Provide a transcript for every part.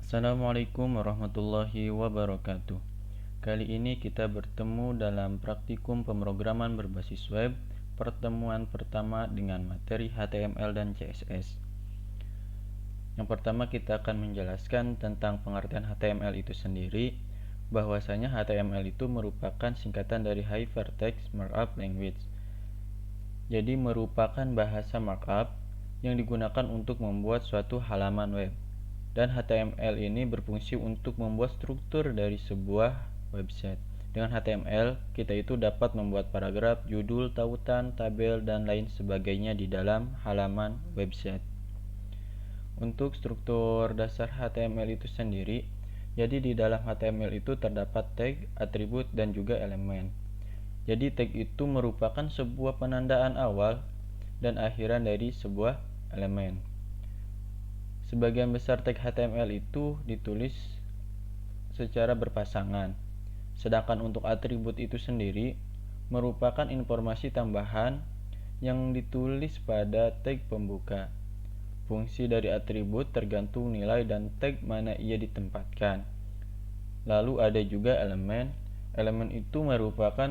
Assalamualaikum warahmatullahi wabarakatuh. Kali ini kita bertemu dalam praktikum pemrograman berbasis web, pertemuan pertama dengan materi HTML dan CSS. Yang pertama kita akan menjelaskan tentang pengertian HTML itu sendiri, bahwasanya HTML itu merupakan singkatan dari Hypertext Markup Language. Jadi merupakan bahasa markup yang digunakan untuk membuat suatu halaman web. Dan HTML ini berfungsi untuk membuat struktur dari sebuah website. Dengan HTML, kita itu dapat membuat paragraf, judul, tautan, tabel, dan lain sebagainya di dalam halaman website. Untuk struktur dasar HTML itu sendiri, jadi di dalam HTML itu terdapat tag, atribut, dan juga elemen. Jadi tag itu merupakan sebuah penandaan awal dan akhiran dari sebuah elemen. Sebagian besar tag HTML itu ditulis secara berpasangan. Sedangkan untuk atribut itu sendiri merupakan informasi tambahan yang ditulis pada tag pembuka. Fungsi dari atribut tergantung nilai dan tag mana ia ditempatkan. Lalu ada juga elemen. Elemen itu merupakan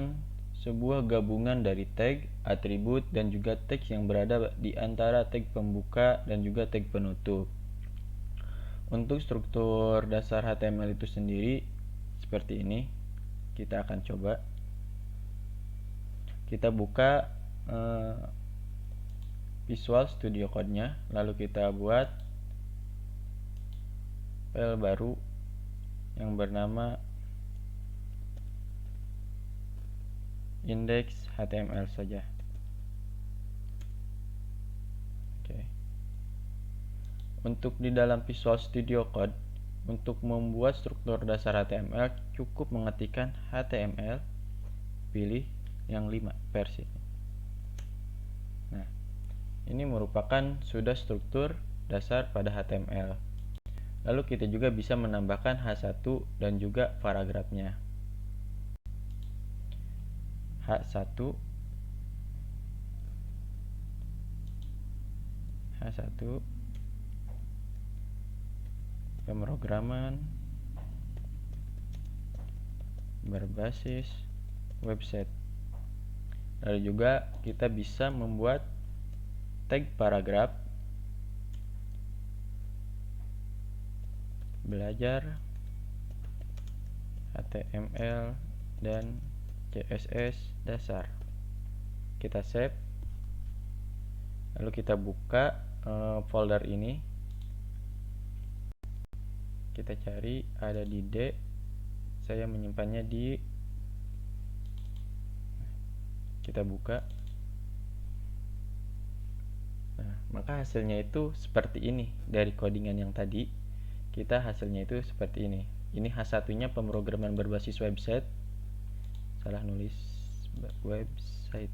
sebuah gabungan dari tag, atribut, dan juga teks yang berada di antara tag pembuka dan juga tag penutup. Untuk struktur dasar HTML itu sendiri seperti ini. Kita akan coba. Kita buka Visual Studio Code-nya, lalu kita buat file baru yang bernama index.html saja. Oke. Untuk di dalam Visual Studio Code, untuk membuat struktur dasar HTML cukup mengetikkan HTML, pilih yang 5 versi. Nah, ini merupakan sudah struktur dasar pada HTML. Lalu kita juga bisa menambahkan H1 dan juga paragrafnya. H1 pemrograman berbasis website. Lalu juga kita bisa membuat tag paragraf, belajar HTML dan CSS dasar. Kita save, lalu kita buka folder ini. Kita cari, ada di D. Saya menyimpannya di, kita buka. Nah, maka hasilnya itu seperti ini. Dari codingan yang tadi, kita hasilnya itu seperti ini. Ini H1-nya pemrograman berbasis website. Salah nulis website.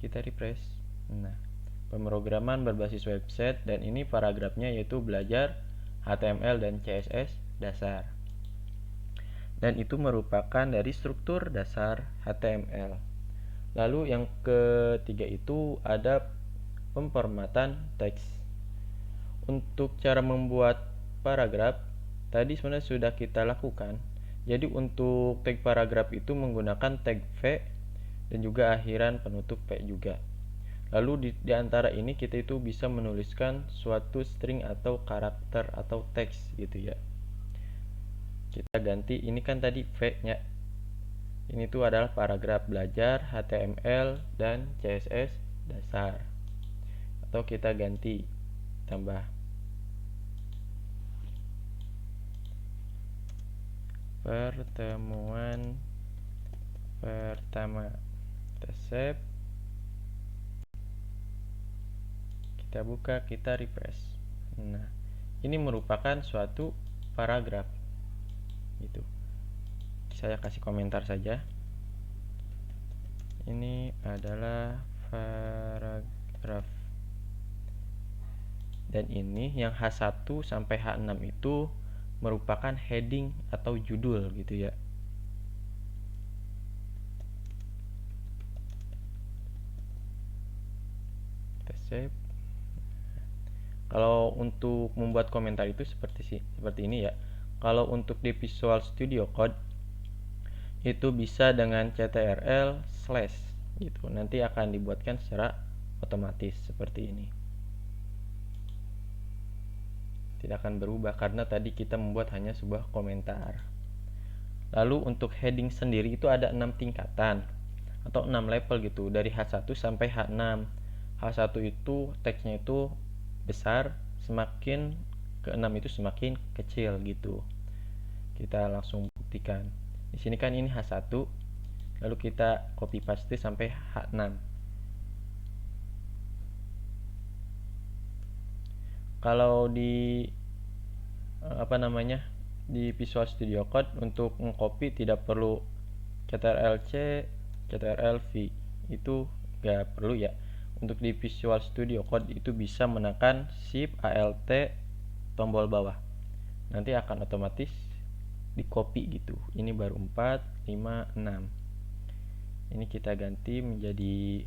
Kita refresh. Nah, pemrograman berbasis website, dan ini paragrafnya yaitu belajar HTML dan CSS dasar. Dan itu merupakan dari struktur dasar HTML. Lalu yang ketiga itu ada pemformatan teks. Untuk cara membuat paragraf tadi sebenarnya sudah kita lakukan. Jadi untuk tag paragraf itu menggunakan tag V dan juga akhiran penutup P juga. Lalu di antara ini kita itu bisa menuliskan suatu string atau karakter atau teks gitu ya. Kita ganti, ini kan tadi V-nya. Ini tuh adalah paragraf belajar HTML dan CSS dasar. Atau kita ganti, tambah pertemuan pertama. Kita save, kita buka, kita refresh. Nah, ini merupakan suatu paragraf gitu. Saya kasih komentar saja. Ini adalah paragraf. Dan ini yang H1 sampai H6 itu merupakan heading atau judul gitu ya. Kita save. Kalau untuk membuat komentar itu seperti ini ya. Kalau untuk di Visual Studio Code itu bisa dengan ctrl slash gitu. Nanti akan dibuatkan secara otomatis seperti ini. Tidak akan berubah karena tadi kita membuat hanya sebuah komentar. Lalu untuk heading sendiri itu ada 6 tingkatan atau 6 level gitu, dari H1 sampai H6. H1 itu teksnya itu besar, semakin ke 6 itu semakin kecil gitu. Kita langsung buktikan. Di sini kan ini H1, lalu kita copy paste sampai H6. Kalau di di Visual Studio Code untuk mengcopy tidak perlu Ctrl+C, Ctrl+V, itu gak perlu ya. Untuk di Visual Studio Code itu bisa menekan Shift Alt tombol bawah, nanti akan otomatis di copy gitu. Ini baru 4, 5, 6. Ini kita ganti menjadi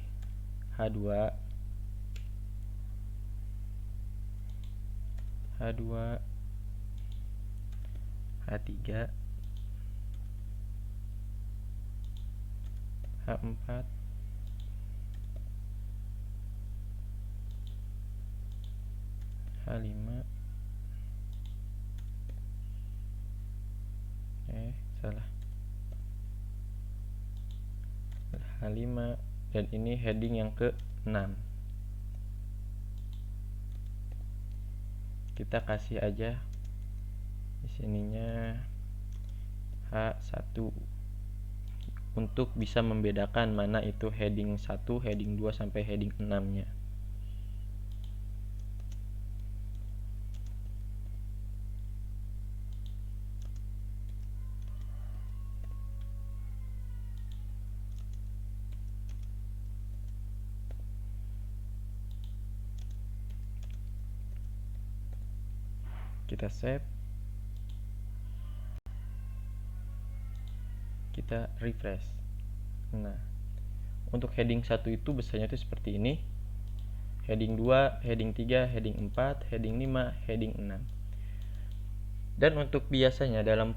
H2, H2, H3, H4, H5, salah, H5, dan ini heading yang ke-6. Kita kasih aja di sininya H1 untuk bisa membedakan mana itu heading 1, heading 2 sampai heading 6-nya. Kita save, kita refresh. Nah, untuk heading 1 itu besarnya itu seperti ini. Heading 2, heading 3, heading 4, heading 5, heading 6. Dan untuk biasanya dalam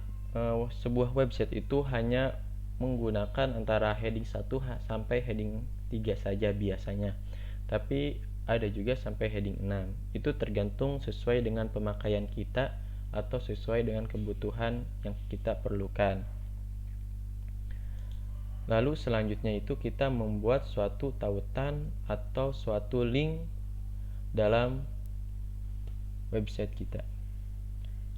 sebuah website itu hanya menggunakan antara heading 1 sampai heading 3 saja biasanya. Tapi ada juga sampai heading 6. Itu tergantung sesuai dengan pemakaian kita atau sesuai dengan kebutuhan yang kita perlukan. Lalu selanjutnya itu kita membuat suatu tautan atau suatu link dalam website kita.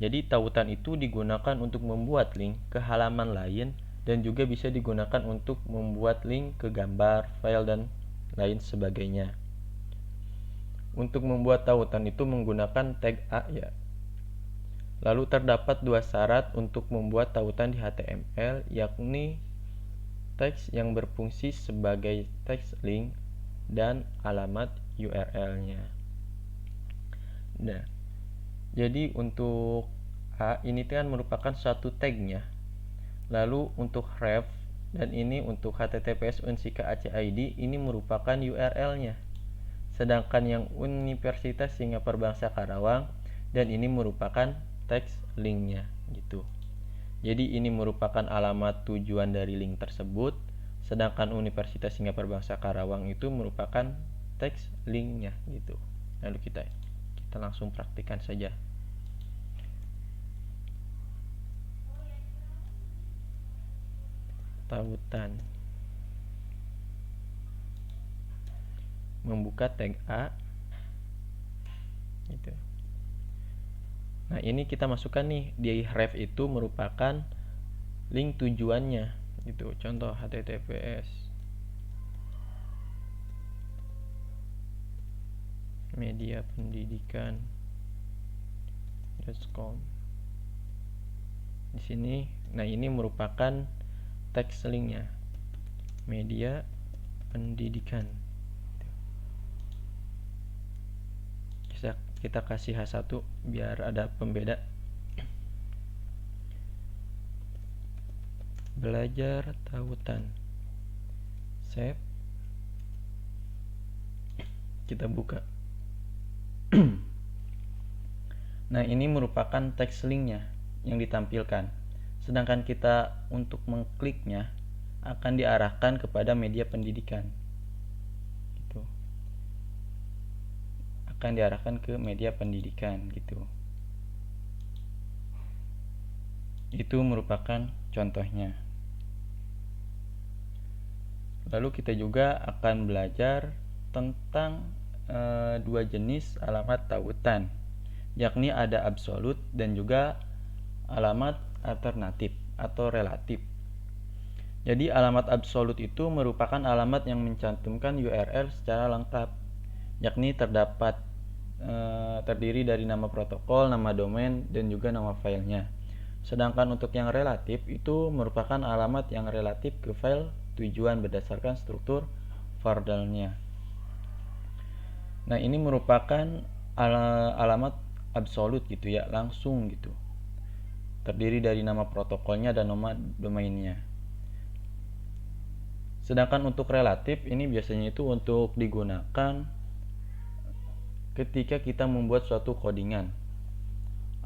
Jadi tautan itu digunakan untuk membuat link ke halaman lain dan juga bisa digunakan untuk membuat link ke gambar, file, dan lain sebagainya. Untuk membuat tautan itu menggunakan tag A ya. Lalu terdapat 2 syarat untuk membuat tautan di HTML, yakni teks yang berfungsi sebagai teks link dan alamat URL-nya. Nah, jadi untuk A ini kan merupakan suatu tag-nya. Lalu untuk ref dan ini untuk https unsika ACID ini merupakan URL-nya. Sedangkan yang Universitas Singapura Bangsa Karawang dan ini merupakan teks linknya gitu. Jadi ini merupakan alamat tujuan dari link tersebut, sedangkan Universitas Singapura Bangsa Karawang itu merupakan teks linknya gitu. Lalu kita langsung praktikkan saja. Tautan, membuka tag A gitu. Nah, ini kita masukkan nih di ref itu merupakan link tujuannya gitu. Contoh https mediapendidikan.com. Di sini, nah ini merupakan teks linknya, media pendidikan. Kita kasih H1 biar ada pembeda. Belajar tautan. Save. Kita buka. Nah, ini merupakan text linknya yang ditampilkan. Sedangkan kita untuk mengkliknya akan diarahkan kepada media pendidikan. Gitu. Akan diarahkan ke media pendidikan gitu. Itu merupakan contohnya. Lalu kita juga akan belajar tentang dua jenis alamat tautan, yakni ada absolut dan juga alamat alternatif atau relatif. Jadi alamat absolut itu merupakan alamat yang mencantumkan URL secara lengkap, yakni terdiri dari nama protokol, nama domain, dan juga nama filenya. Sedangkan untuk yang relatif itu merupakan alamat yang relatif ke file tujuan berdasarkan struktur foldernya. Nah, ini merupakan alamat absolut gitu ya, langsung gitu. Terdiri dari nama protokolnya dan nama domainnya. Sedangkan untuk relatif ini biasanya itu untuk digunakan ketika kita membuat suatu codingan.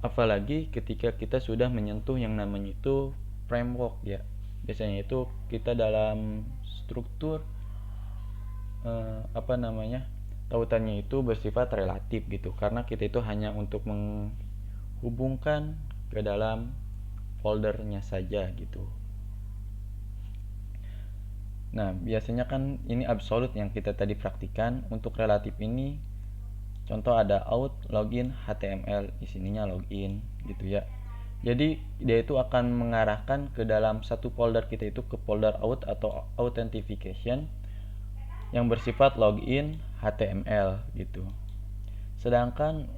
Apalagi ketika kita sudah menyentuh yang namanya itu framework ya. Biasanya itu kita dalam struktur tautannya itu bersifat relatif gitu, karena kita itu hanya untuk menghubungkan ke dalam foldernya saja gitu. Nah, biasanya kan ini absolut yang kita tadi praktikan. Untuk relatif ini contoh ada out, login, HTML, di sininya login gitu ya. Jadi dia itu akan mengarahkan ke dalam satu folder kita itu ke folder out atau authentication yang bersifat login HTML gitu. Sedangkan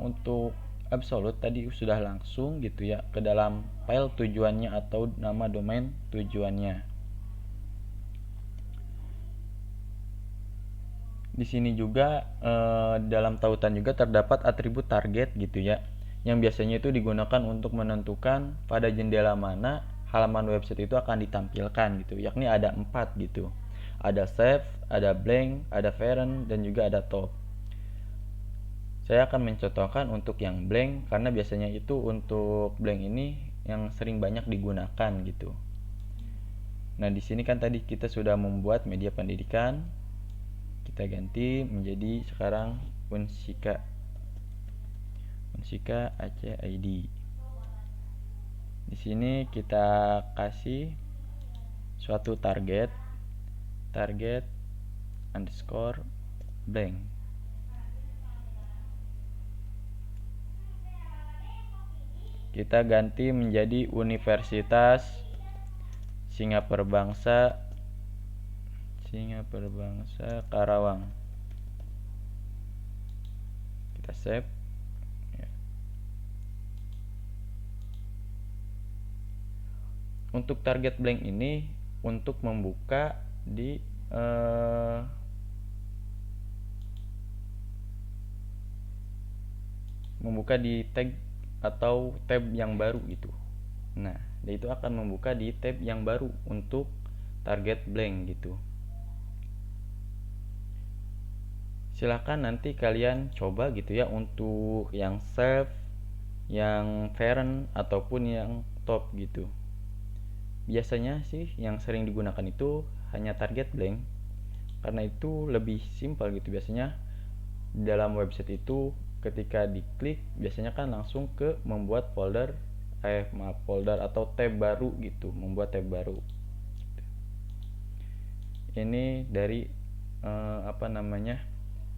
untuk absolute tadi sudah langsung gitu ya ke dalam file tujuannya atau nama domain tujuannya. Di sini juga dalam tautan juga terdapat atribut target gitu ya, yang biasanya itu digunakan untuk menentukan pada jendela mana halaman website itu akan ditampilkan gitu, yakni ada 4 gitu. Ada save, ada blank, ada parent, dan juga ada top. Saya akan mencontohkan untuk yang blank karena biasanya itu untuk blank ini yang sering banyak digunakan gitu. Nah, di sini kan tadi kita sudah membuat media pendidikan. Kita ganti menjadi sekarang Unsika Aceh ID. Di sini kita kasih suatu target underscore blank. Kita ganti menjadi Universitas Singapura Bangsa Karawang. Kita save ya. Untuk target blank ini untuk membuka di tag atau tab yang baru itu. Nah, dia itu akan membuka di tab yang baru untuk target blank gitu. Silahkan nanti kalian coba gitu ya untuk yang save, yang parent ataupun yang top gitu. Biasanya sih yang sering digunakan itu hanya target blank, karena itu lebih simpel gitu. Biasanya dalam website itu ketika diklik biasanya kan langsung ke membuat folder atau tab baru gitu, membuat tab baru. Ini dari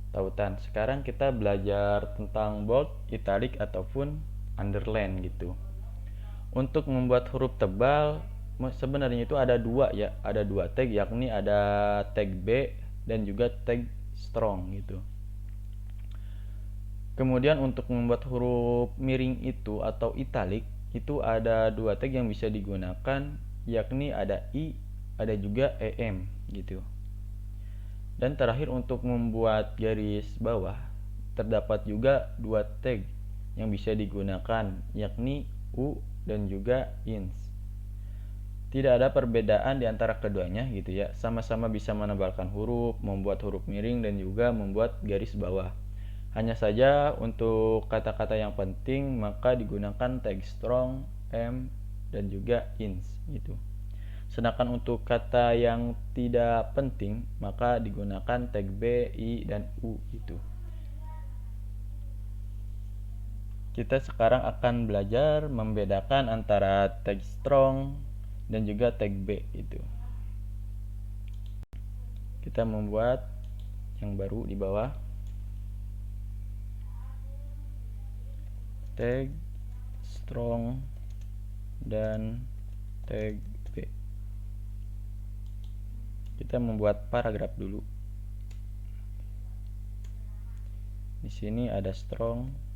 tautan. Sekarang kita belajar tentang bold, italic ataupun underline gitu. Untuk membuat huruf tebal sebenarnya itu ada dua ya, ada dua tag, yakni ada tag B dan juga tag strong gitu. Kemudian untuk membuat huruf miring itu atau italic itu ada dua tag yang bisa digunakan, yakni ada I, ada juga EM gitu. Dan terakhir untuk membuat garis bawah terdapat juga dua tag yang bisa digunakan, yakni U dan juga ins. Tidak ada perbedaan di antara keduanya gitu ya, sama-sama bisa menebalkan huruf, membuat huruf miring, dan juga membuat garis bawah. Hanya saja untuk kata-kata yang penting maka digunakan tag strong, m, dan juga ins gitu. Sedangkan untuk kata yang tidak penting maka digunakan tag b, i, dan u gitu. Kita sekarang akan belajar membedakan antara tag strong dan juga tag b gitu. Kita membuat yang baru di bawah, tag strong dan tag b. Kita membuat paragraf dulu. Di sini ada strong.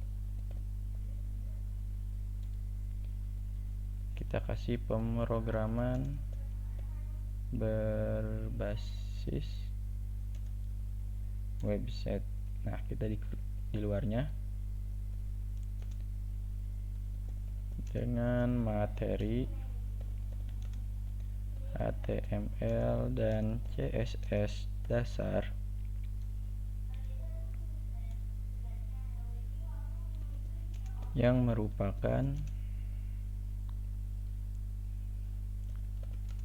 Kita kasih pemrograman berbasis website. Nah, kita di luarnya dengan materi HTML dan CSS dasar yang merupakan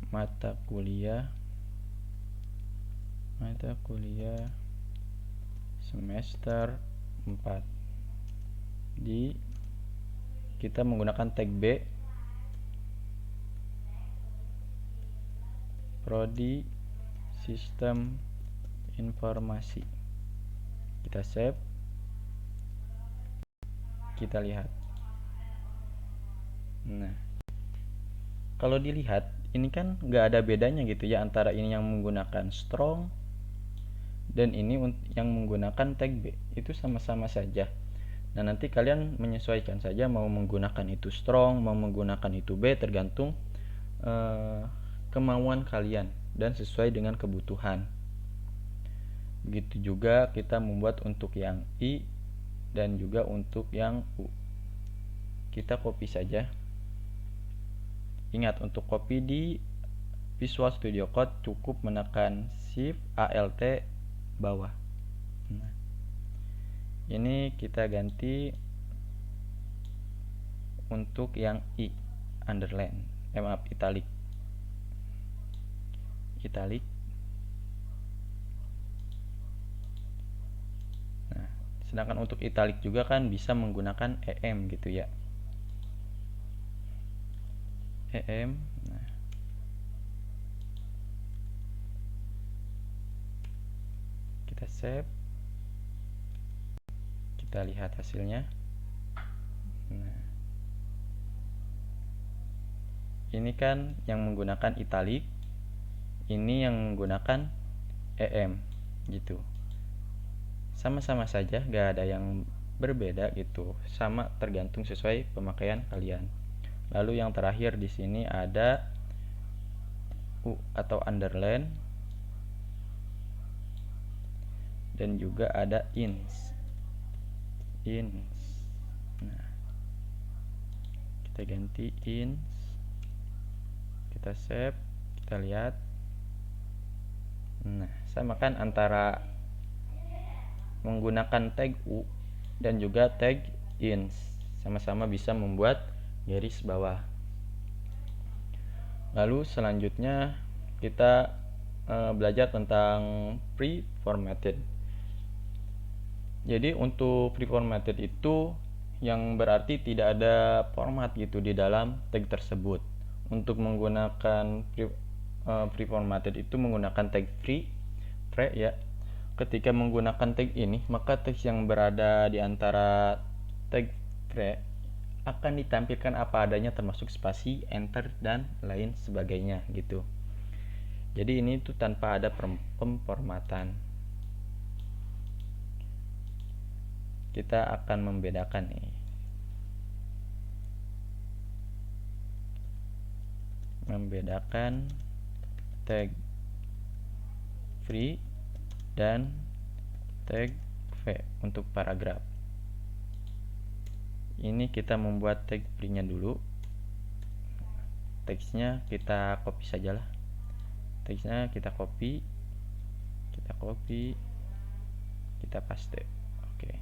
mata kuliah semester 4. Kita menggunakan tag B, Prodi Sistem Informasi. Kita save, kita lihat. Nah, kalau dilihat ini kan nggak ada bedanya gitu ya antara ini yang menggunakan strong dan ini yang menggunakan tag B. Itu sama-sama saja. Nah, nanti kalian menyesuaikan saja mau menggunakan itu strong, mau menggunakan itu B, tergantung kemauan kalian dan sesuai dengan kebutuhan. Begitu juga kita membuat untuk yang I dan juga untuk yang U. Kita copy saja. Ingat, untuk copy di Visual Studio Code cukup menekan Shift Alt bawah. Nah, ini kita ganti untuk yang I, underline, maaf, italic. Nah, sedangkan untuk italic juga kan bisa menggunakan EM gitu ya. EM. Nah, kita save, kita lihat hasilnya. Nah, ini kan yang menggunakan italic, ini yang menggunakan EM gitu. Sama-sama saja, gak ada yang berbeda gitu, sama tergantung sesuai pemakaian kalian. Lalu yang terakhir di sini ada U atau underline dan juga ada ins. Nah, kita ganti ins, kita save, kita lihat. Nah, samakan antara menggunakan tag U dan juga tag ins, sama-sama bisa membuat garis bawah. Lalu selanjutnya kita belajar tentang pre-formatted. Jadi untuk pre-formatted itu yang berarti tidak ada format gitu di dalam tag tersebut. Untuk menggunakan pre-formatted itu menggunakan tag free ya. Ketika menggunakan tag ini, maka teks yang berada di antara tag free akan ditampilkan apa adanya termasuk spasi, enter, dan lain sebagainya gitu. Jadi ini tuh tanpa ada pemformatan. Kita akan membedakan nih. Membedakan tag free dan tag v untuk paragraf. Ini kita membuat tag free-nya dulu. Teksnya kita copy sajalah. Teksnya kita copy, kita paste. Oke.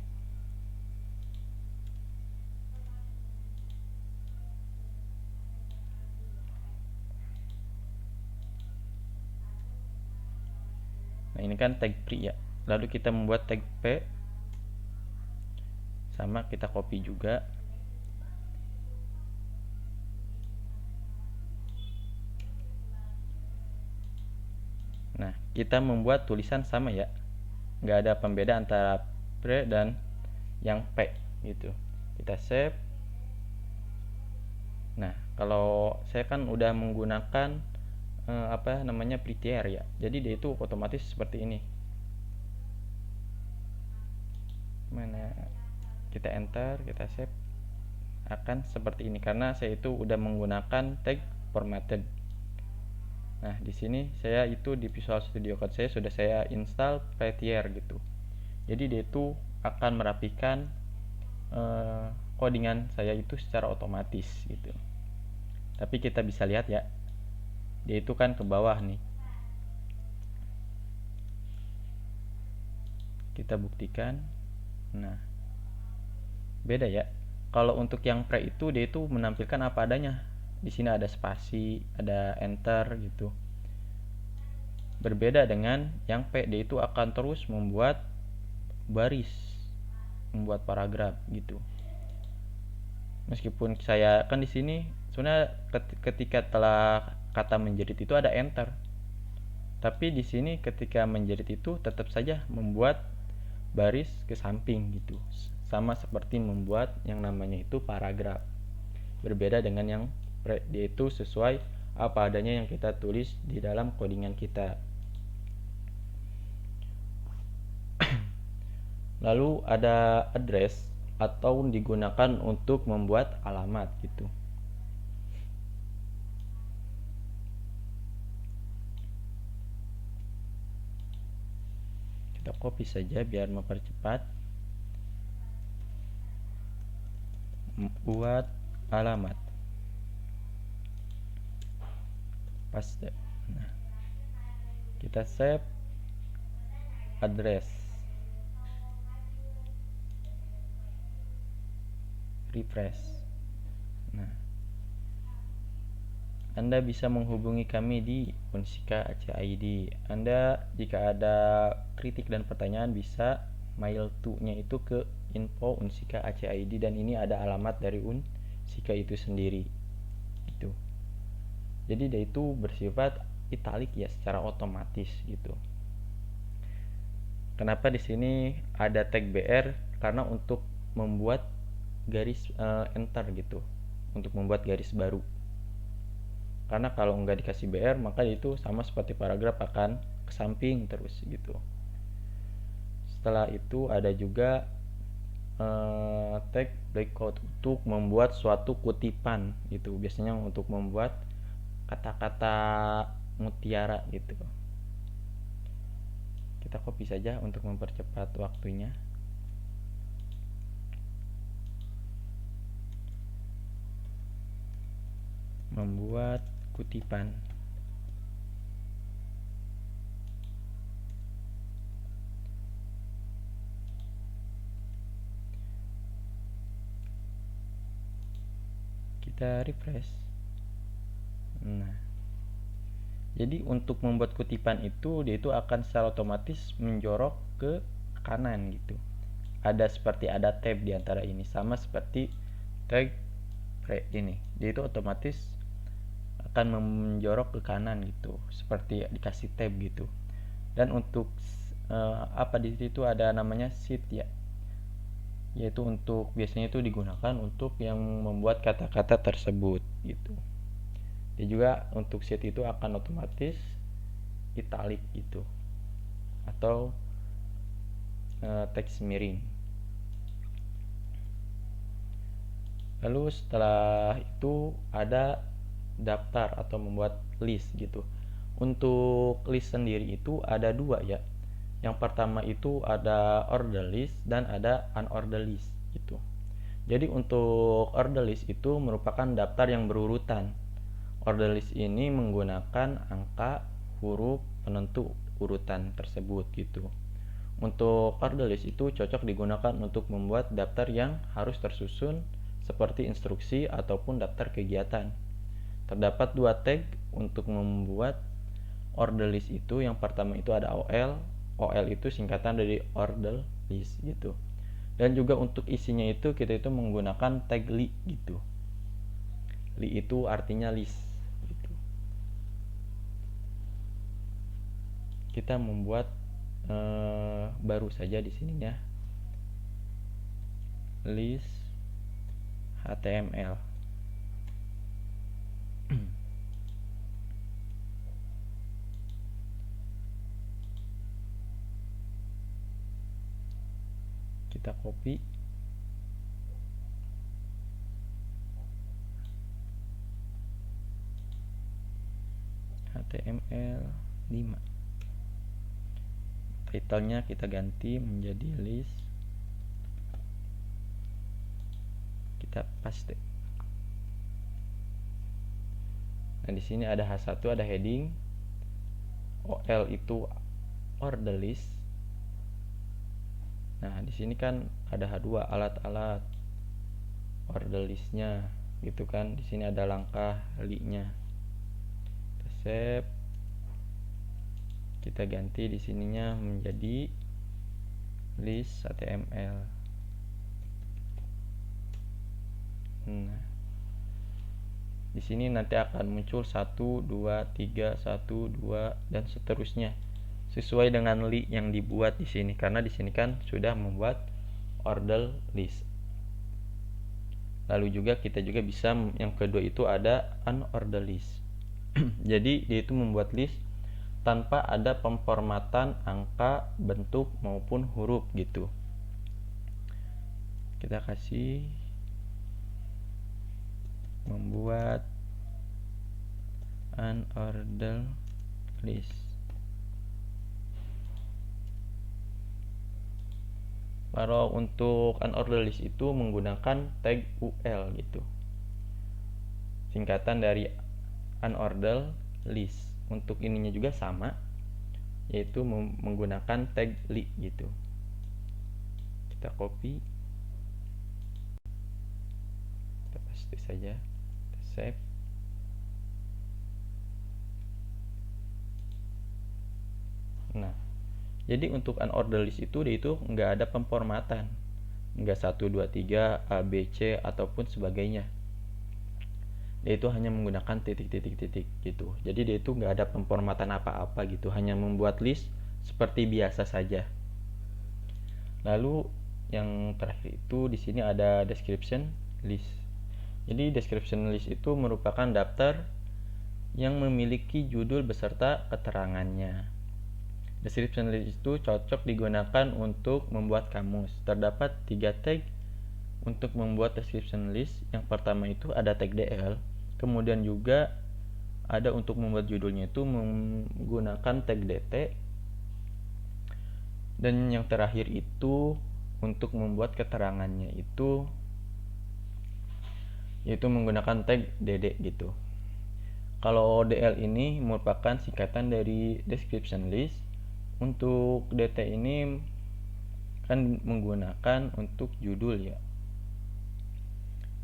ini kan tag pri ya. Lalu kita membuat tag p, sama kita copy juga. Nah, kita membuat tulisan sama ya, nggak ada pembeda antara pre dan yang p gitu. Kita save. Nah, kalau saya kan udah menggunakan prettier ya, jadi dia itu otomatis seperti ini. Mana kita enter, kita save, akan seperti ini karena saya itu udah menggunakan tag formatted. Nah, di sini saya itu di Visual Studio Code saya sudah saya install prettier gitu. Jadi dia itu akan merapikan codingan saya itu secara otomatis gitu. Tapi kita bisa lihat ya, dia itu kan ke bawah nih. Kita buktikan. Nah, beda ya. Kalau untuk yang pre itu dia itu menampilkan apa adanya. Di sini ada spasi, ada enter gitu. Berbeda dengan yang P, dia itu akan terus membuat baris, membuat paragraf gitu. Meskipun saya kan di sini sebenarnya ketika telah kata menjerit itu ada enter. Tapi di sini ketika menjerit itu tetap saja membuat baris ke samping gitu. Sama seperti membuat yang namanya itu paragraf. Berbeda dengan yang pre, dia itu sesuai apa adanya yang kita tulis di dalam codingan kita. Lalu ada address atau digunakan untuk membuat alamat gitu. Kita copy saja biar mempercepat. Buat alamat. Paste. Nah, kita save address. Refresh. Nah, Anda bisa menghubungi kami di Unsika Aceh ID. Anda jika ada kritik dan pertanyaan bisa mail to-nya itu ke info Unsika Aceh ID, dan ini ada alamat dari Unsika itu sendiri. Itu. Jadi dia itu bersifat italik ya secara otomatis gitu. Kenapa di sini ada tag BR? Karena untuk membuat garis enter gitu, untuk membuat garis baru. Karena kalau nggak dikasih BR maka itu sama seperti paragraf akan ke samping terus gitu. Setelah itu ada juga tag breakout untuk membuat suatu kutipan gitu, biasanya untuk membuat kata-kata mutiara gitu. Kita copy saja untuk mempercepat waktunya. Membuat kutipan. Kita refresh. Nah, jadi untuk membuat kutipan itu dia itu akan secara otomatis menjorok ke kanan gitu. Ada seperti ada tab di antara ini, sama seperti tag pre ini. Dia itu otomatis akan menjorok ke kanan gitu, seperti dikasih tab gitu. Dan untuk di situ ada namanya sheet ya, yaitu untuk biasanya itu digunakan untuk yang membuat kata-kata tersebut gitu. Dia juga untuk sheet itu akan otomatis italic gitu, atau teks miring. Lalu setelah itu ada daftar atau membuat list gitu. Untuk list sendiri itu ada dua ya. Yang pertama itu ada order list dan ada unordered list gitu. Jadi untuk order list itu merupakan daftar yang berurutan. Order list ini menggunakan angka, huruf, penentu urutan tersebut gitu. Untuk order list itu cocok digunakan untuk membuat daftar yang harus tersusun seperti instruksi ataupun daftar kegiatan. Terdapat dua tag untuk membuat order list itu. Yang pertama itu ada OL OL itu singkatan dari order list gitu. Dan juga untuk isinya itu kita itu menggunakan tag li gitu. Li itu artinya list gitu. Kita membuat baru saja di sininya list HTML. Kita copy, HTML 5. Title-nya kita ganti menjadi list. Kita paste. Nah, di sini ada H1, ada heading. OL itu order list. Nah, di sini kan ada H2 alat-alat order listnya gitu kan. Di sini ada langkah li-nya. Kita save. Kita ganti di sininya menjadi list HTML. Nah, di sini nanti akan muncul 1, 2, 3, 1, 2 dan seterusnya sesuai dengan li yang dibuat di sini, karena di sini kan sudah membuat order list. Lalu juga kita juga bisa yang kedua itu ada unorder list. Jadi dia itu membuat list tanpa ada pemformatan angka, bentuk maupun huruf gitu. Kita kasih membuat unorder list. Kalau untuk unorder list itu menggunakan tag UL gitu, singkatan dari unorder list. Untuk ininya juga sama, yaitu menggunakan tag li gitu. Kita copy, kita paste saja, kita save. Nah, jadi untuk unorder list itu dia itu nggak ada pemformatan, nggak 1, 2, 3 A, B, C ataupun sebagainya. Dia itu hanya menggunakan titik gitu. Jadi dia itu nggak ada pemformatan apa-apa gitu, hanya membuat list seperti biasa saja. Lalu yang terakhir itu di sini ada description list. Jadi description list itu merupakan daftar yang memiliki judul beserta keterangannya. Description list itu cocok digunakan untuk membuat kamus. Terdapat 3 tag untuk membuat description list. Yang pertama itu ada tag DL, kemudian juga ada untuk membuat judulnya itu menggunakan tag DT, dan yang terakhir itu untuk membuat keterangannya itu yaitu menggunakan tag DD gitu. Kalau DL ini merupakan singkatan dari description list. Untuk DT ini kan menggunakan untuk judul ya.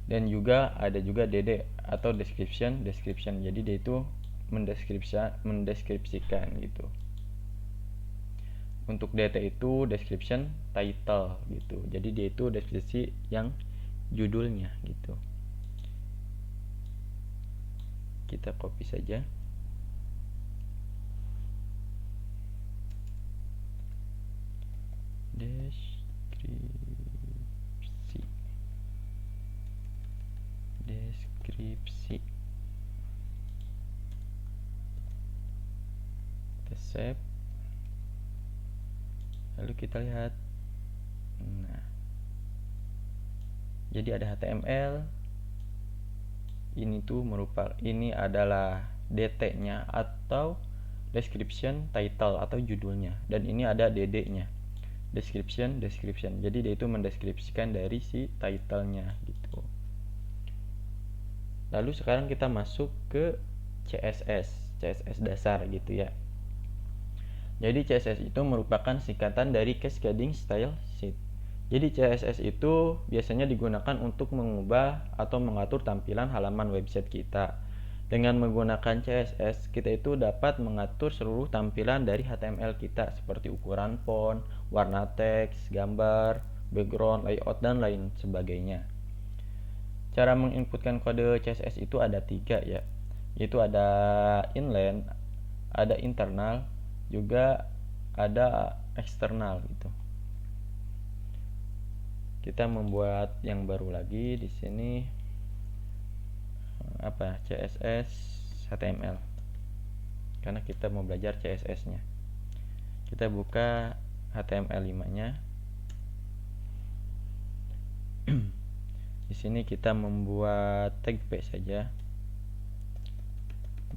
Dan juga ada juga DD atau description. Jadi dia itu mendeskripsikan gitu. Untuk DT itu description title gitu. Jadi dia itu deskripsi yang judulnya gitu. Kita copy saja. Deskripsi. Kita save. Lalu kita lihat. Nah, jadi ada HTML. Ini adalah DT-nya atau description title atau judulnya, dan ini ada DD-nya, description. Jadi dia itu mendeskripsikan dari si title-nya gitu. Lalu sekarang kita masuk ke CSS dasar gitu ya. Jadi CSS itu merupakan singkatan dari Cascading Style Sheet. Jadi CSS itu biasanya digunakan untuk mengubah atau mengatur tampilan halaman website kita. Dengan menggunakan CSS, kita itu dapat mengatur seluruh tampilan dari HTML kita seperti ukuran font, warna teks, gambar, background, layout, dan lain sebagainya. Cara menginputkan kode CSS itu ada 3 ya, yaitu ada inline, ada internal, juga ada eksternal gitu. Kita membuat yang baru lagi di sini CSS HTML, karena kita mau belajar CSS-nya. Kita buka HTML5-nya. Di sini kita membuat tag page saja.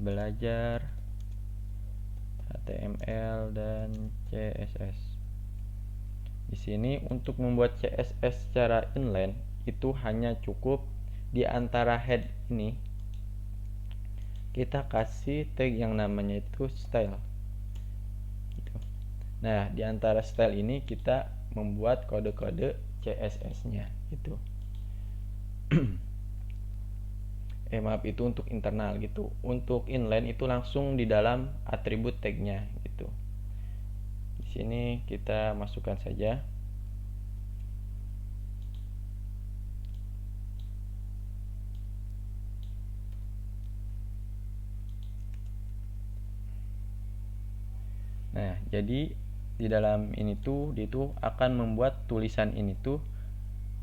Belajar HTML dan CSS. Di sini untuk membuat CSS secara inline itu hanya cukup di antara head ini kita kasih tag yang namanya itu style. Nah, di antara style ini kita membuat kode-kode CSS-nya gitu. Maaf, itu untuk internal gitu. Untuk inline itu langsung di dalam atribut tag-nya gitu. Di sini kita masukkan saja. Nah, jadi di dalam ini tuh dia tuh akan membuat tulisan ini tuh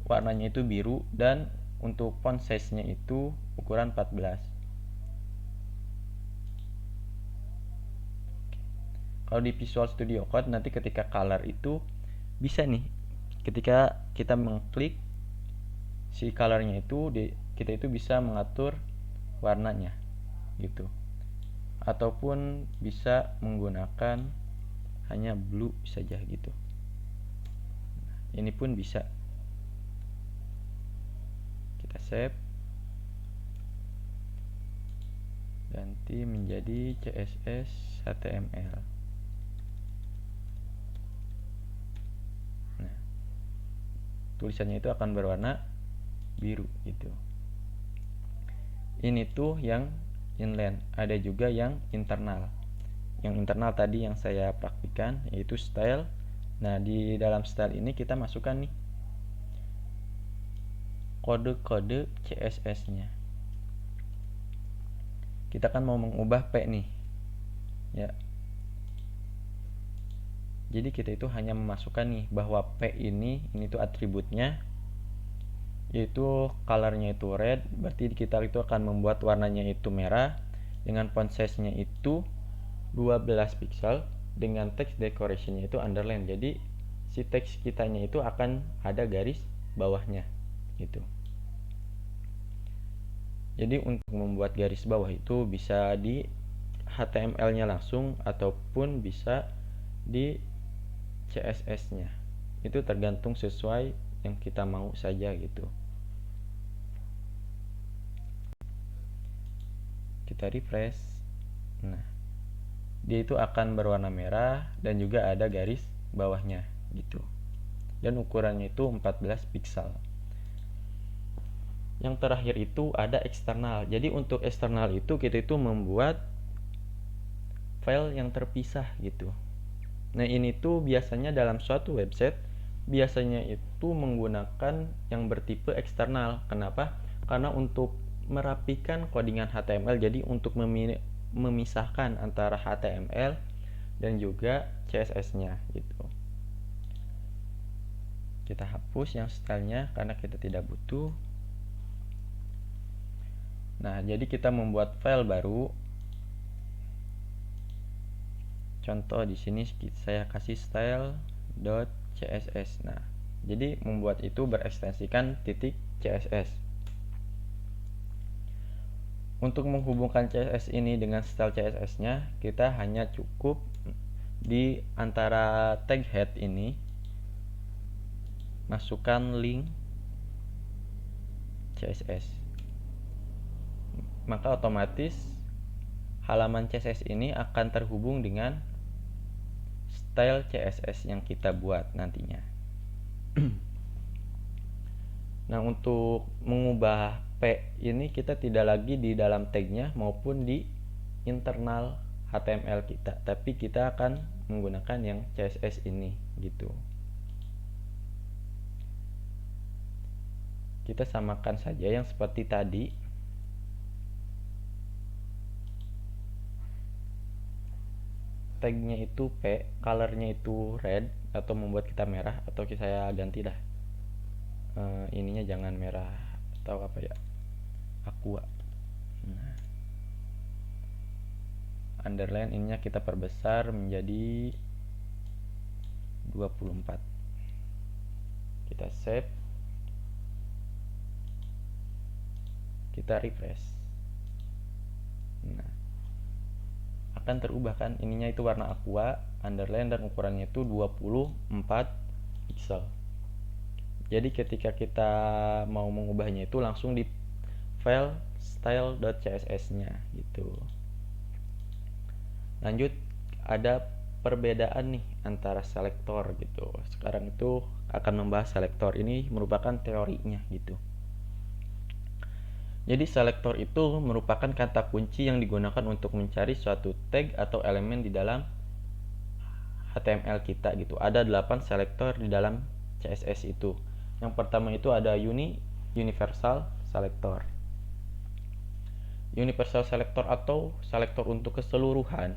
warnanya itu biru, dan untuk font size-nya itu ukuran 14. Kalau di Visual Studio Code nanti ketika color itu bisa nih, ketika kita mengklik si colornya itu kita itu bisa mengatur warnanya gitu, ataupun bisa menggunakan hanya blue saja gitu. Ini pun bisa. Kita save, ganti menjadi CSS HTML. Nah, tulisannya itu akan berwarna biru gitu. Ini tuh yang inline. Ada juga yang internal. Yang internal tadi yang saya praktikan yaitu style. Nah, di dalam style ini kita masukkan nih kode-kode CSS-nya. Kita kan mau mengubah P nih. Ya. Jadi kita itu hanya memasukkan nih bahwa P ini tuh atributnya, yaitu colornya itu red, berarti kita itu akan membuat warnanya itu merah, dengan font size-nya itu 12 pixel, dengan text decoration-nya itu underline. Jadi si teks kitanya itu akan ada garis bawahnya gitu. Jadi untuk membuat garis bawah itu bisa di HTML-nya langsung ataupun bisa di CSS-nya. Itu tergantung sesuai yang kita mau saja gitu. Kita refresh. Nah, dia itu akan berwarna merah dan juga ada garis bawahnya gitu. Dan ukurannya itu 14 pixel. Yang terakhir itu ada eksternal. Jadi untuk eksternal itu kita itu membuat file yang terpisah gitu. Nah, ini tuh biasanya dalam suatu website biasanya itu menggunakan yang bertipe eksternal. Kenapa? Karena untuk merapikan codingan HTML, jadi untuk memisahkan antara HTML dan juga CSS-nya gitu. Kita hapus yang stylenya karena kita tidak butuh. Nah, jadi kita membuat file baru. Contoh di sini saya kasih style.css. Nah, jadi membuat itu berekstensikan titik CSS. Untuk menghubungkan CSS ini dengan style CSS-nya, kita hanya cukup di antara tag head ini masukkan link CSS. Maka otomatis halaman CSS ini akan terhubung dengan style CSS yang kita buat nantinya. Nah, untuk mengubah ini kita tidak lagi di dalam tagnya maupun di internal HTML kita, tapi kita akan menggunakan yang CSS ini gitu. Kita samakan saja yang seperti tadi. Tagnya itu P, colornya itu red atau membuat kita merah, atau saya ganti dah, ininya jangan merah atau apa ya, aqua. Nah, underline ininya kita perbesar menjadi 24. Kita save, kita refresh. Nah, akan terubah kan, ininya itu warna aqua, underline, dan ukurannya itu 24 pixel. Jadi ketika kita mau mengubahnya itu langsung di file style.css nya gitu. Lanjut, ada perbedaan nih antara selektor gitu. Sekarang itu akan membahas selektor, ini merupakan teorinya gitu. Jadi selektor itu merupakan kata kunci yang digunakan untuk mencari suatu tag atau elemen di dalam HTML kita gitu. Ada 8 selektor di dalam CSS itu. Yang pertama itu ada universal selector. Universal selector atau selektor untuk keseluruhan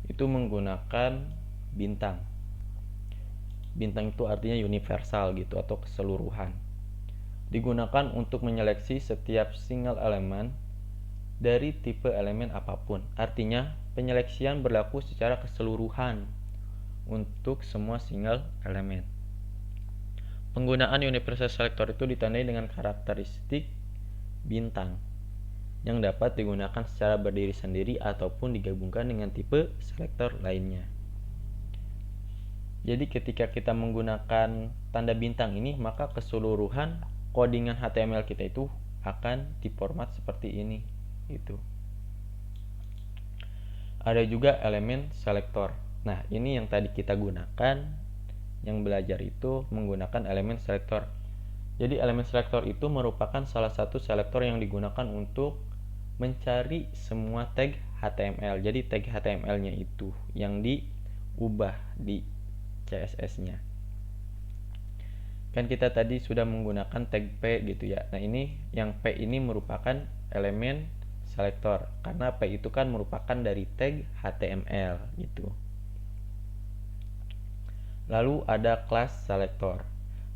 itu menggunakan bintang. Bintang itu artinya universal gitu atau keseluruhan. Digunakan untuk menyeleksi setiap single elemen dari tipe elemen apapun. Artinya penyeleksian berlaku secara keseluruhan untuk semua single elemen. Penggunaan universal selector itu ditandai dengan karakteristik bintang yang dapat digunakan secara berdiri sendiri ataupun digabungkan dengan tipe selektor lainnya. Jadi ketika kita menggunakan tanda bintang ini, maka keseluruhan codingan HTML kita itu akan diformat seperti ini gitu. Ada juga elemen selektor. Nah, ini yang tadi kita gunakan, yang belajar itu menggunakan elemen selektor. Jadi elemen selektor itu merupakan salah satu selektor yang digunakan untuk mencari semua tag HTML. Jadi tag HTML-nya itu yang diubah di CSS-nya. Kan kita tadi sudah menggunakan tag P gitu ya. Nah, ini yang P ini merupakan elemen selektor karena P itu kan merupakan dari tag HTML gitu. Lalu ada kelas selektor.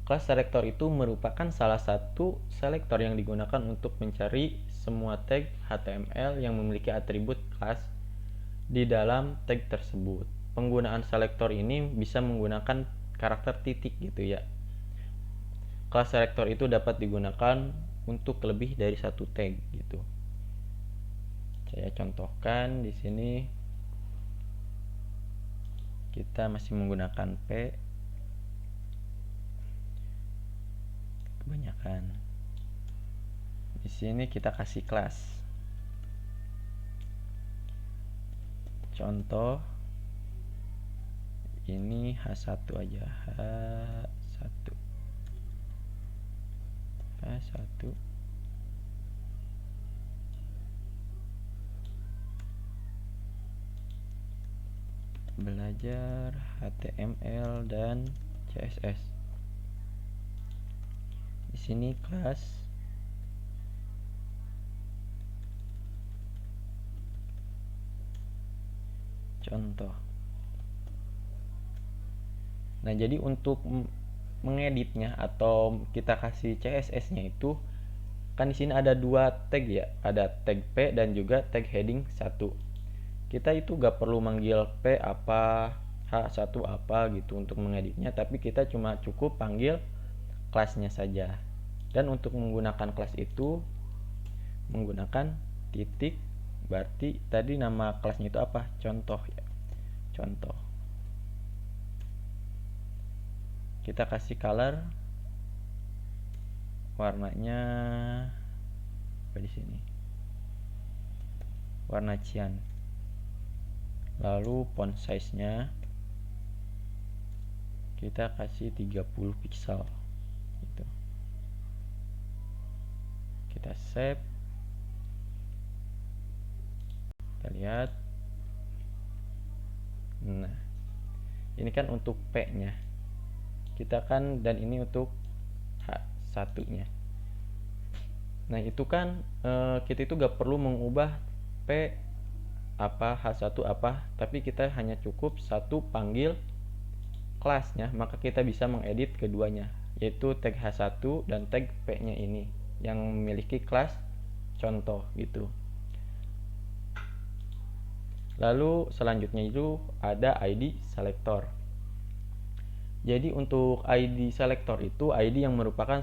Kelas selektor itu merupakan salah satu selektor yang digunakan untuk mencari semua tag HTML yang memiliki atribut kelas di dalam tag tersebut. Penggunaan selektor ini bisa menggunakan karakter titik gitu ya. Kelas selektor itu dapat digunakan untuk lebih dari satu tag gitu. Saya contohkan di sini. Kita masih menggunakan P kebanyakan. Di sini kita kasih kelas. Contoh ini H1 aja, H1 belajar HTML dan CSS. Di sini kelas contoh. Nah, jadi untuk mengeditnya atau kita kasih CSS-nya itu kan di sini ada dua tag ya, ada tag P dan juga tag heading 1. Kita itu gak perlu manggil P apa, H1 apa gitu untuk mengeditnya, tapi kita cuma cukup panggil kelasnya saja. Dan untuk menggunakan kelas itu menggunakan titik, berarti tadi nama kelasnya itu apa? Contoh ya. Contoh. Kita kasih color, warnanya apa di sini? Warna cyan. Lalu font size-nya kita kasih 30 pixel gitu. Kita save. Kita lihat. Nah, ini kan untuk P-nya. Kita kan, dan ini untuk H1-nya. Nah, itu kan kita itu gak perlu mengubah P apa, H1 apa, tapi kita hanya cukup satu panggil kelasnya, maka kita bisa mengedit keduanya, yaitu tag H1 dan tag P-nya ini yang memiliki kelas contoh gitu. Lalu selanjutnya itu ada ID selector. Jadi untuk ID selector itu ID yang merupakan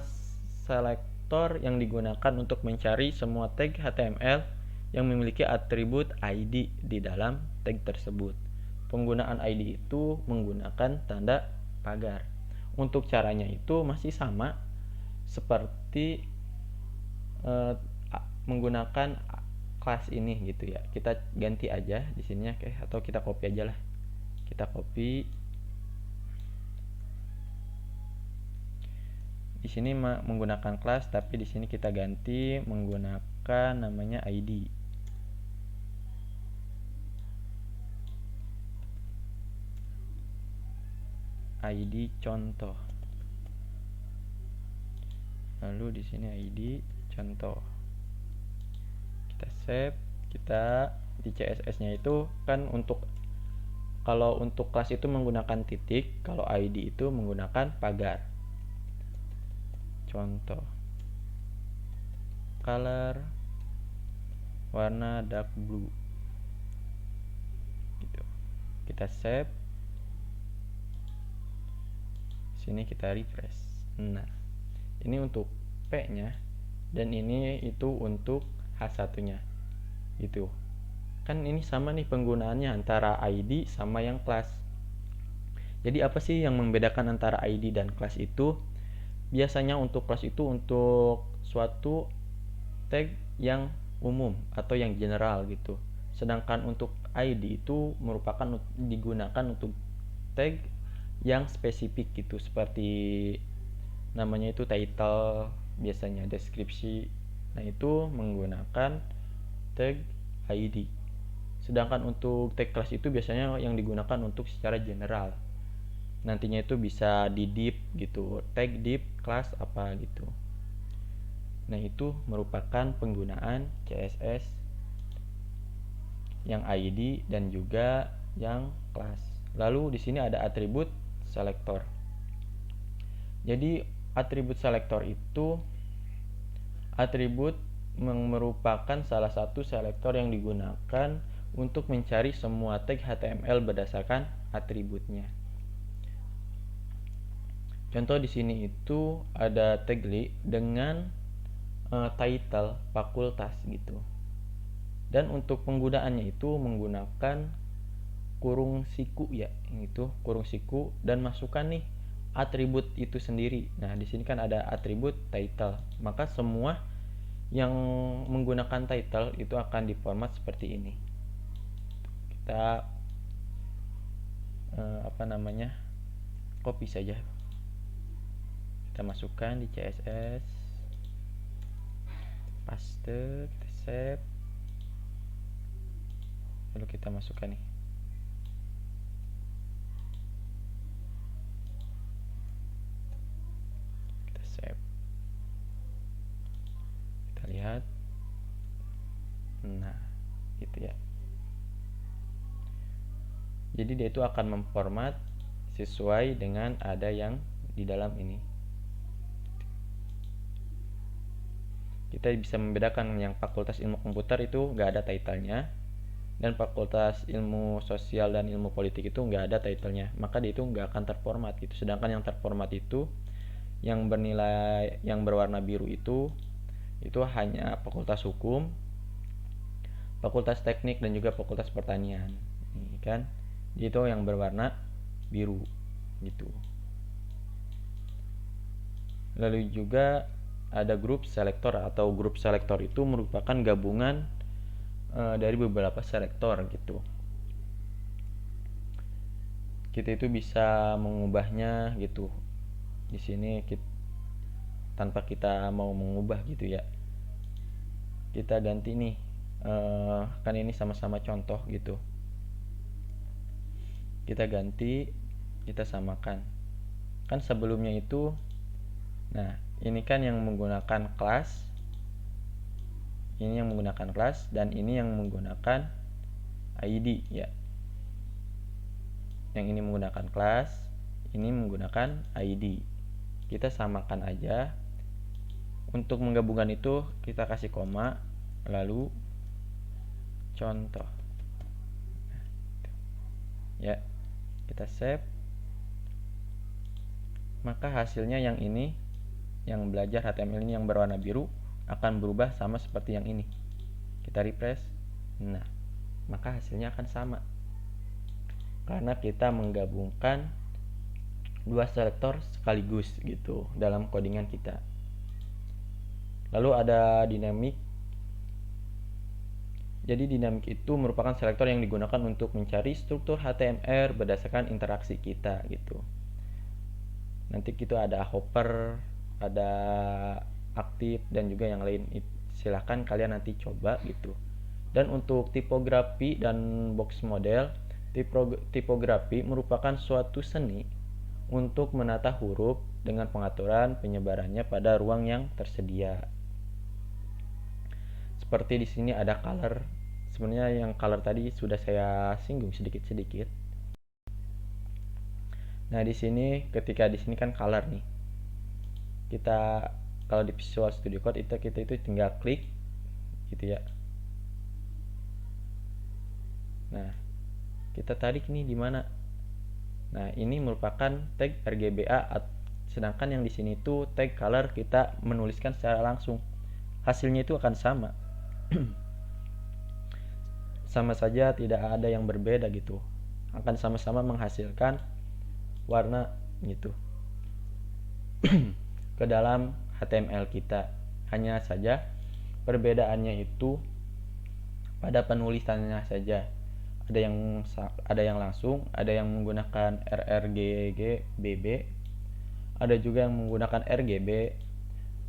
selektor yang digunakan untuk mencari semua tag HTML yang memiliki atribut ID di dalam tag tersebut. Penggunaan ID itu menggunakan tanda pagar. Untuk caranya itu masih sama seperti menggunakan kelas ini gitu ya. Kita ganti aja di sini atau kita copy aja lah. Kita copy. Di sini menggunakan kelas, tapi di sini kita ganti menggunakan namanya ID. ID contoh. Lalu di sini ID contoh. Kita save. Kita di CSS-nya itu kan kalau untuk kelas itu menggunakan titik, kalau ID itu menggunakan pagar. Contoh. Color warna dark blue. Gitu. Kita save. Sini kita refresh. Nah, ini untuk P-nya dan ini itu untuk H1-nya. Gitu. Kan ini sama nih penggunaannya antara ID sama yang kelas. Jadi apa sih yang membedakan antara ID dan kelas itu? Biasanya untuk kelas itu untuk suatu tag yang umum atau yang general gitu. Sedangkan untuk ID itu merupakan digunakan untuk tag yang spesifik gitu, seperti namanya itu title, biasanya deskripsi. Nah, itu menggunakan tag ID. Sedangkan untuk tag class itu biasanya yang digunakan untuk secara general. Nantinya itu bisa di div gitu, tag div class apa gitu. Nah, itu merupakan penggunaan CSS yang ID dan juga yang class. Lalu di sini ada atribut selector. Jadi atribut selector itu atribut merupakan salah satu selektor yang digunakan untuk mencari semua tag HTML berdasarkan atributnya. Contoh di sini itu ada tag dengan title fakultas gitu. Dan untuk penggunaannya itu menggunakan kurung siku ya, itu kurung siku, dan masukkan nih atribut itu sendiri. Nah, di sini kan ada atribut title. Maka semua yang menggunakan title itu akan diformat seperti ini. Kita copy saja. Kita masukkan di CSS, paste, kita save. Lalu kita masukkan nih. Kita save. Kita lihat. Nah, gitu ya. Jadi dia itu akan memformat sesuai dengan ada yang di dalam ini. Kita bisa membedakan yang fakultas ilmu komputer itu nggak ada titlenya, dan fakultas ilmu sosial dan ilmu politik itu nggak ada titlenya, maka dia itu nggak akan terformat gitu. Sedangkan yang terformat itu yang bernilai yang berwarna biru itu hanya fakultas hukum, fakultas teknik, dan juga fakultas pertanian. Ini kan itu yang berwarna biru gitu. Lalu juga ada grup selektor, atau grup selektor itu merupakan gabungan dari beberapa selektor gitu. Kita itu bisa mengubahnya gitu di sini tanpa kita mau mengubah gitu ya. kita ganti nih, kan ini sama-sama contoh gitu, kita ganti, kita samakan. Kan sebelumnya itu, nah ini kan yang menggunakan kelas, ini yang menggunakan kelas, dan ini yang menggunakan ID ya. Yang ini menggunakan kelas, ini menggunakan ID. Kita samakan aja. Untuk menggabungkan itu kita kasih koma, lalu contoh. Ya, kita save. Maka hasilnya yang ini, yang belajar HTML ini yang berwarna biru akan berubah sama seperti yang ini. Kita refresh. Nah, maka hasilnya akan sama. Karena kita menggabungkan dua selektor sekaligus gitu dalam codingan kita. Lalu ada dinamik. Jadi dinamik itu merupakan selektor yang digunakan untuk mencari struktur HTML berdasarkan interaksi kita gitu. Nanti kita ada hopper, ada aktif, dan juga yang lain. Silahkan kalian nanti coba gitu. Dan untuk tipografi dan box model, tipografi merupakan suatu seni untuk menata huruf dengan pengaturan penyebarannya pada ruang yang tersedia. Seperti di sini ada color. Sebenarnya yang color tadi sudah saya singgung sedikit-sedikit. Nah, di sini ketika di sini kan color nih. Kita kalau di Visual Studio Code kita itu tinggal klik gitu ya. Nah, kita tarik nih di mana? Nah, ini merupakan tag RGBA, sedangkan yang di sini itu tag color kita menuliskan secara langsung. Hasilnya itu akan sama. Sama saja, tidak ada yang berbeda gitu. Akan sama-sama menghasilkan warna gitu ke dalam HTML kita. Hanya saja perbedaannya itu pada penulisannya saja. Ada yang langsung, ada yang menggunakan RRGB, ada juga yang menggunakan RGB,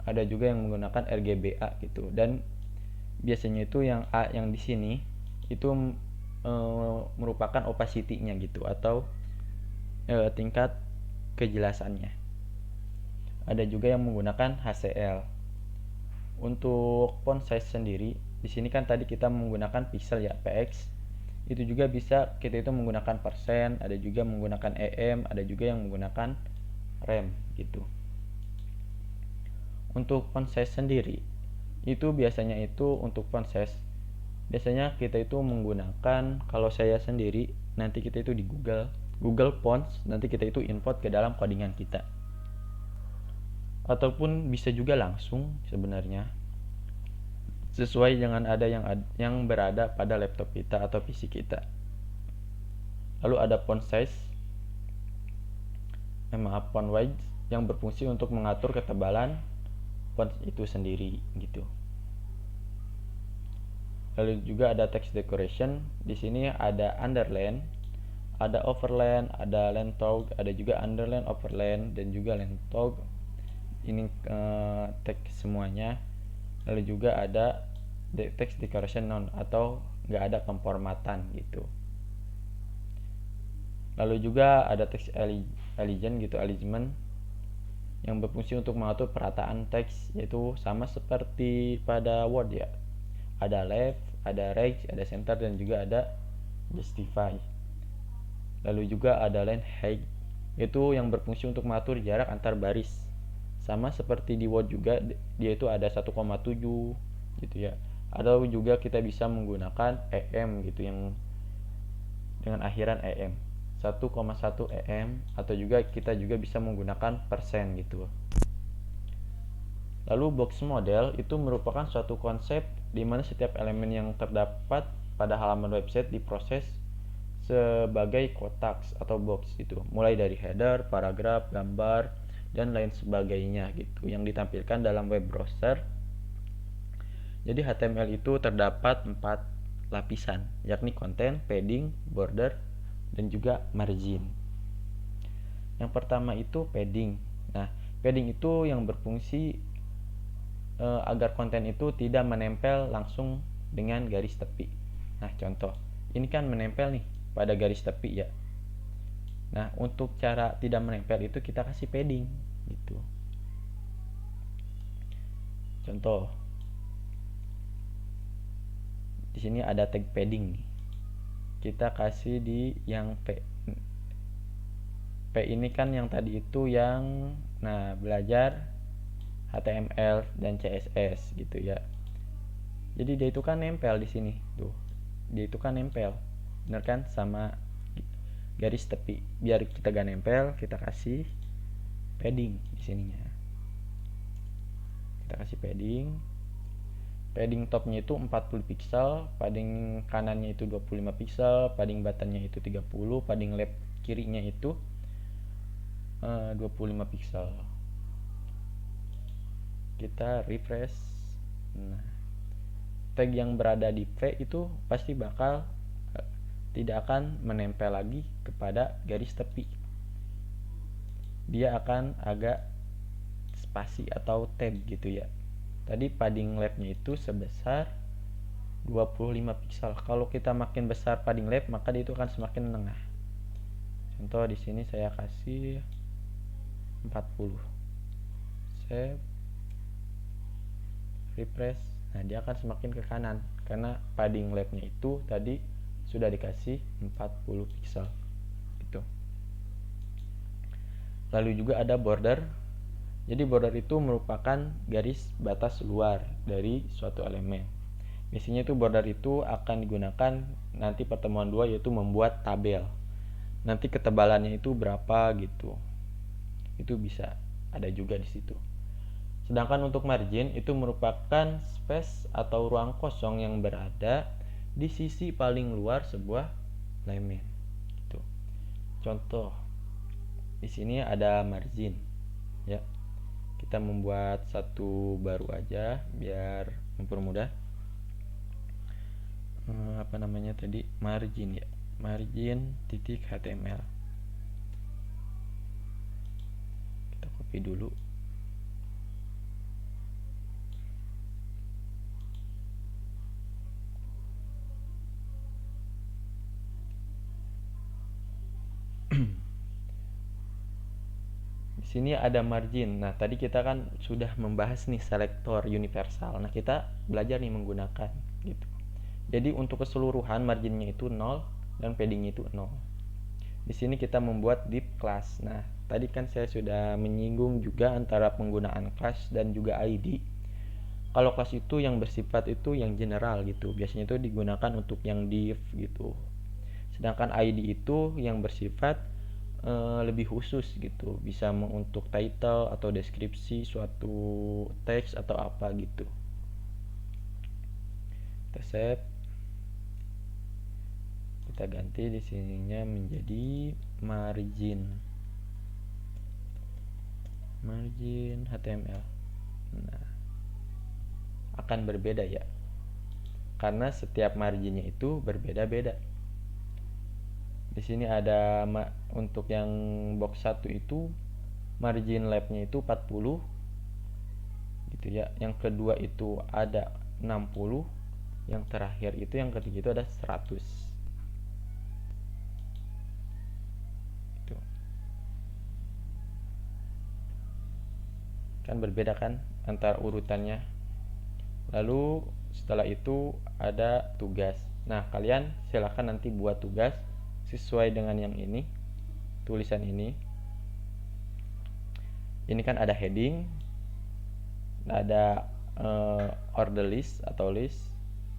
ada juga yang menggunakan RGBA gitu. Dan biasanya itu yang A yang di sini itu merupakan opacity-nya gitu, atau tingkat kejelasannya. Ada juga yang menggunakan HCL. Untuk font size sendiri, di sini kan tadi kita menggunakan pixel ya, px. Itu juga bisa kita itu menggunakan persen, ada juga menggunakan em, ada juga yang menggunakan rem gitu. Untuk font size sendiri, itu biasanya itu untuk font size, biasanya kita itu menggunakan, kalau saya sendiri nanti kita itu di Google Fonts, nanti kita itu import ke dalam codingan kita. Ataupun bisa juga langsung sebenarnya, sesuai dengan ada yang berada pada laptop kita atau PC kita. Lalu ada font size, font width yang berfungsi untuk mengatur ketebalan font itu sendiri gitu. Lalu juga ada text decoration. Di sini ada underline, ada overline, ada line tag, ada juga underline, overline, dan juga line tag. Ini teks semuanya. Lalu juga ada text decoration none, atau nggak ada pemformatan gitu. Lalu juga ada text alignment gitu, alignment yang berfungsi untuk mengatur perataan teks, yaitu sama seperti pada Word ya. Ada left, ada right, ada center, dan juga ada justify. Lalu juga ada line height, yaitu yang berfungsi untuk mengatur jarak antar baris. Sama seperti di Word juga, dia itu ada 1,7 gitu ya. Atau juga kita bisa menggunakan em gitu, yang dengan akhiran em, 1,1 em, atau juga kita juga bisa menggunakan persen gitu. Lalu box model itu merupakan suatu konsep di mana setiap elemen yang terdapat pada halaman website diproses sebagai kotak atau box gitu, mulai dari header, paragraf, gambar, dan lain sebagainya gitu, yang ditampilkan dalam web browser. Jadi HTML itu terdapat 4 lapisan, yakni content, padding, border, dan juga margin. Yang pertama itu padding. Nah, padding itu yang berfungsi agar konten itu tidak menempel langsung dengan garis tepi. Nah, contoh ini kan menempel nih pada garis tepi ya. Nah, untuk cara tidak menempel itu kita kasih padding gitu. Contoh, di sini ada tag padding nih. Kita kasih di yang P. P ini kan yang tadi itu yang belajar HTML dan CSS gitu ya. Jadi dia itu kan nempel di sini tuh. Dia itu kan nempel. Bener kan sama garis tepi. Biar kita gak nempel, kita kasih padding di sininya. Kita kasih padding. Padding topnya itu 40 pixel, padding kanannya itu 25 pixel, padding buttonnya itu 30, padding left kirinya itu 25 pixel. Kita refresh. Nah, tag yang berada di V itu pasti bakal tidak akan menempel lagi kepada garis tepi. Dia akan agak spasi atau tab gitu ya. Tadi padding leftnya itu sebesar 25 pixel. Kalau kita makin besar padding left, maka dia itu akan semakin menengah. Contoh di sini saya kasih 40. Save. Refresh. Nah, dia akan semakin ke kanan karena padding leftnya itu tadi sudah dikasih 40 pixel gitu. Lalu juga ada border. Jadi border itu merupakan garis batas luar dari suatu elemen. Biasanya itu border itu akan digunakan nanti pertemuan 2, yaitu membuat tabel. Nanti ketebalannya itu berapa gitu. Itu bisa ada juga di situ. Sedangkan untuk margin itu merupakan space atau ruang kosong yang berada di sisi paling luar sebuah elemen. Gitu. Contoh, di sini ada margin, ya. Kita membuat satu baru aja biar mempermudah. Apa namanya tadi? Margin ya. Margin titik HTML. Kita copy dulu. Di sini ada margin. Nah, tadi kita kan sudah membahas nih selektor universal. Nah, kita belajar nih menggunakan gitu. Jadi untuk keseluruhan marginnya itu 0 dan paddingnya itu 0. Di sini kita membuat div class. Nah, tadi kan saya sudah menyinggung juga antara penggunaan class dan juga ID. Kalau class itu yang bersifat itu yang general gitu. Biasanya itu digunakan untuk yang div gitu. Sedangkan ID itu yang bersifat lebih khusus gitu, bisa untuk title atau deskripsi suatu teks atau apa gitu. Kita save, kita ganti di sininya menjadi margin HTML. Nah, akan berbeda ya, karena setiap marginnya itu berbeda-beda. Di sini ada untuk yang box 1 itu margin leftnya itu 40 gitu ya. Yang kedua itu ada 60, yang terakhir itu yang ketiga itu ada 100 gitu. Kan berbeda kan antar urutannya. Lalu setelah itu ada tugas. Nah, kalian silahkan nanti buat tugas sesuai dengan yang ini, tulisan ini. Ini kan ada heading, ada order list atau list,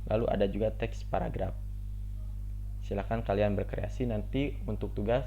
lalu ada juga teks paragraf. Silahkan kalian berkreasi. Nanti untuk tugas